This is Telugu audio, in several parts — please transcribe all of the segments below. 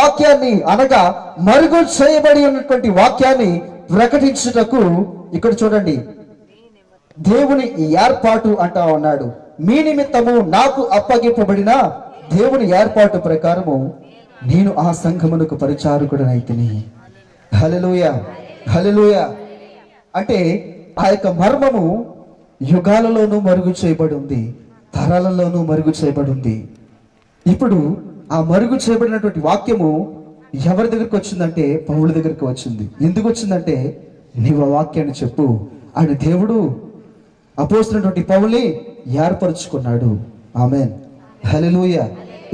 వాక్యాన్ని అనగా మరుగు చేయబడి ఉన్నటువంటి వాక్యాన్ని ప్రకటించుటకు ఇక్కడ చూడండి, దేవుని ఏర్పాటు అంటా ఉన్నాడు. మీ నిమిత్తము నాకు అప్పగింపబడిన దేవుని ఏర్పాటు ప్రకారము నేను ఆ సంఘమునకు పరిచారకుడనైతిని. హల్లెలూయా, హల్లెలూయా. అంటే ఆ యొక్క మర్మము యుగాలలోనూ మరుగు చేయబడి ఉంది, తరాలలోనూ మరుగు చేయబడి ఉంది. ఇప్పుడు ఆ మరుగు చేయబడినటువంటి వాక్యము ఎవరి దగ్గరికి వచ్చిందంటే పౌలు దగ్గరికి వచ్చింది. ఎందుకు వచ్చిందంటే, నీవు ఆ వాక్యాన్ని చెప్పు. ఆయన దేవుడు అపోస్తులైనటువంటి పౌలుని ఏర్పరచుకున్నాడు. ఆమేన్, హల్లెలూయా.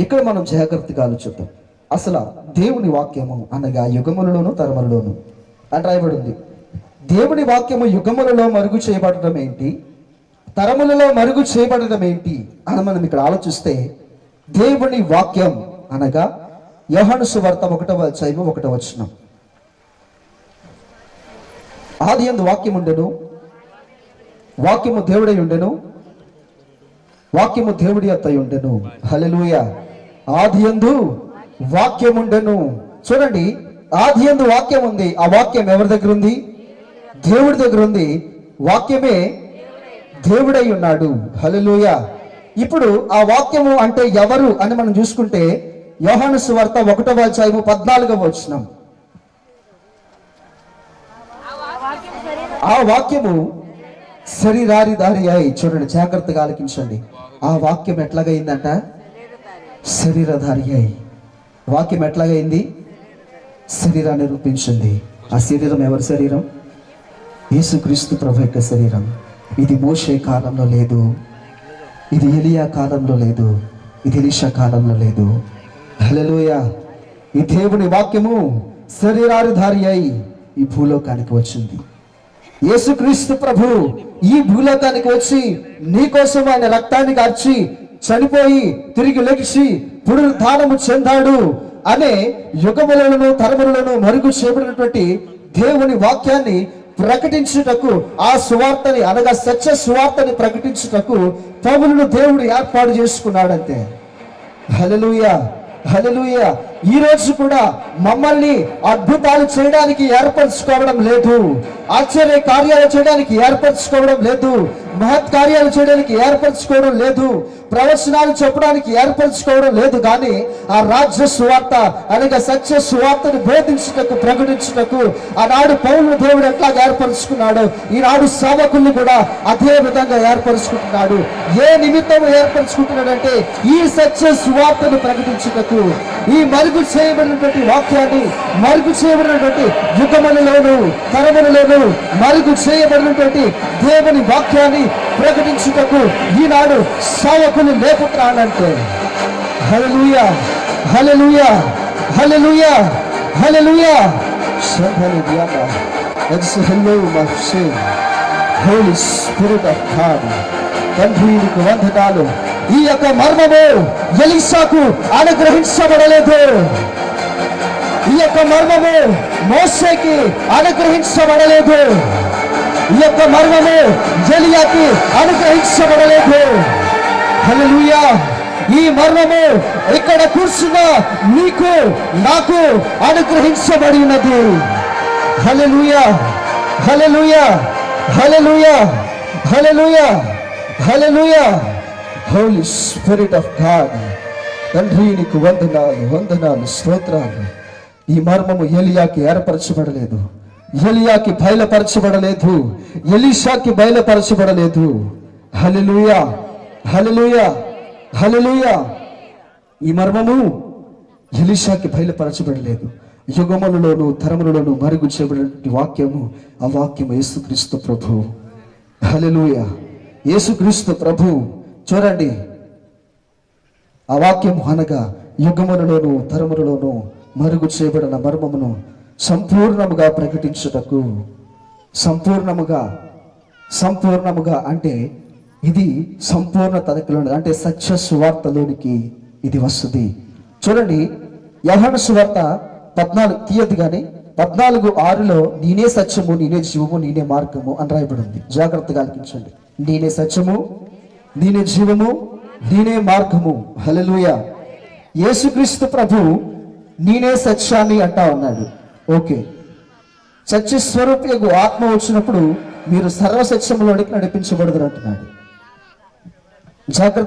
ఇక్కడ మనం జాగ్రత్తగా ఆలోచిద్దాం. అసలు దేవుని వాక్యము అనగా యుగములలోను తరములలోను అని రాయబడి ఉంది. దేవుని వాక్యము యుగములలో మరుగు చేయబడటం ఏంటి, తరములలో మరుగు చేయబడటం ఏంటి అని మనం ఇక్కడ ఆలోచిస్తే, దేవుని వాక్యం అనగా యోహాను సువార్త 1:1 ఆదియందు వాక్యం ఉండెను, వాక్యము దేవుడై ఉండెను, వాక్యము దేవుడి అత్తై ఉండెను. హల్లెలూయా. ఆదియందు వాక్యం ఉండెను. చూడండి, ఆదియందు వాక్యం ఉంది. ఆ వాక్యం ఎవరి దగ్గర ఉంది? దేవుడి దగ్గర ఉంది. వాక్యమే దేవుడై ఉన్నాడు. హల్లెలూయా. ఇప్పుడు ఆ వాక్యము అంటే ఎవరు అని మనం చూసుకుంటే, యోహాను సువార్త 1:14 ఆ వాక్యము శరీరారి అయి, చూడండి జాగ్రత్తగా ఆలకించండి. ఆ వాక్యం ఎట్లాగైందంట? శరీరధారి అయి. వాక్యం ఎట్లాగైంది? శరీరాన్ని రూపించింది. ఆ శరీరం ఎవరి శరీరం? యేసుక్రీస్తు ప్రభు యొక్క శరీరం. ఇది మోషే కాలంలో లేదు, ఇది ఎలియా కాలంలో లేదు, ఇది ఎలీషా కాలంలో లేదు. హల్లెలూయా. ఈ దేవుని వాక్యము శరీరాధారి అయి ఈ భూలోకానికి వచ్చింది. యేసుక్రీస్తు ప్రభు ఈ భూలోకానికి వచ్చి నీ కోసం ఆయన రక్తాన్ని కార్చి చనిపోయి తిరిగి లెగిసి పునరుద్ధానము చెందాడు అనే యుగములను తరములను మరుగు చేయబడినటువంటి దేవుని వాక్యాన్ని ప్రకటించుటకు, ఆ సువార్తని అనగా సత్య సువార్తని ప్రకటించుటకు పౌలును దేవుడు ఏర్పాటు చేసుకున్నాడంతే. హల్లెలూయా, హల్లెలూయా. ఈ రోజు కూడా మమ్మల్ని అద్భుతాలు చేయడానికి ఏర్పరచుకోవడం లేదు, ఆశ్చర్య కార్యాలు చేయడానికి ఏర్పరచుకోవడం లేదు, మహత్ కార్యాలు చేయడానికి ఏర్పరచుకోవడం లేదు, ప్రవచనాలు చెప్పడానికి ఏర్పరచుకోవడం లేదు. కానీ ఆ రాజ్య సువార్త అనగా సత్య సువార్తను బోధించుటకు, ప్రకటించుటకు ఆనాడు పౌలును దేవుడు ఎట్లా ఏర్పరచుకున్నాడో ఈనాడు సేవకుల్ని కూడా అదే విధంగా ఏర్పరచుకుంటున్నాడు. ఏ నిమిత్తం ఏర్పరచుకుంటున్నాడంటే, ఈ సత్య సువార్తను ప్రకటించుటకు, ఈ మరుగు చేయబడినటువంటి వాక్యాన్ని, మరుగు చేయబడినటువంటి యుగములలోను తరములలోను మరుగు చేయబడినటువంటి దేవుని వాక్యాన్ని ప్రకటించుటకు ఈనాడు సేవకులు లేపుతున్నాడంటే. హల్లెలూయా, హల్లెలూయా, హల్లెలూయా, హల్లెలూయా. హోలీ స్పిరిట్ ఆఫ్ గాడ్, తండ్రి నీకు వందనాలు. ఈ యొక్క మర్మము ఎలీషాకు అనుగ్రహించబడలేదు, ఈ యొక్క మర్మము మోషేకి అనుగ్రహించబడలేదు, ఈ యొక్క మర్మము ఎలియాకి అనుగ్రహించబడలేదు. హల్లెలూయా. ఈ మర్మము ఇక్కడ కూర్చున్న నీకు నాకు అనుగ్రహించబడి ఉన్నది. హల్లెలూయా, హల్లెలూయా, హల్లెలూయా, హల్లెలూయా, హల్లెలూయా. హోలీ స్పిరిట్ ఆఫ్ గాడ్, తండ్రి నీకు వందనాలు, వందనాలు, స్తోత్రాలు. ఈ మర్మము ఎలియాకి ఏర్పరచబడలేదు, ఎలియాకి బయలుపరచబడలేదు, ఎలీషాకి బయలుపరచబడలేదు. హల్లెలూయా, హల్లెలూయా, హల్లెలూయా. ఈ మర్మము ఎలీషాకి బయలుపరచబడలేదు. యుగములలోను తరములలోను మరుగు చేయబడిన వాక్యము, ఆ వాక్యము యేసుక్రీస్తు ప్రభు. హల్లెలూయా, యేసుక్రీస్తు ప్రభు. చూడండి, ఆ వాక్యము అనగా యుగములలోను తరములలోను మరుగు చేయబడిన మర్మమును సంపూర్ణముగా ప్రకటించుటకు, సంపూర్ణముగా అంటే ఇది సంపూర్ణతలోని, అంటే సత్య సువార్తలోనికి ఇది వస్తుంది. చూడండి, యోహాను సువార్త 14 తీయదు కానీ 14:6 నేనే సత్యము, నేనే జీవము, నేనే మార్గము అని రాయబడి ఉంది. జాగ్రత్తగా ఆలకించండి. నేనే సత్యము, నేనే జీవము, నేనే మార్గము. హల్లెలూయా. యేసుక్రీస్తు ప్రభు నేనే సత్యాన్ని అంటా ఉన్నాడు. ఓకే, సత్య స్వరూపియకు ఆత్మ వచ్చినప్పుడు మీరు సర్వసత్యంలోనికి నడిపించబడదు అంటున్నాడు. జాగ్రత్త.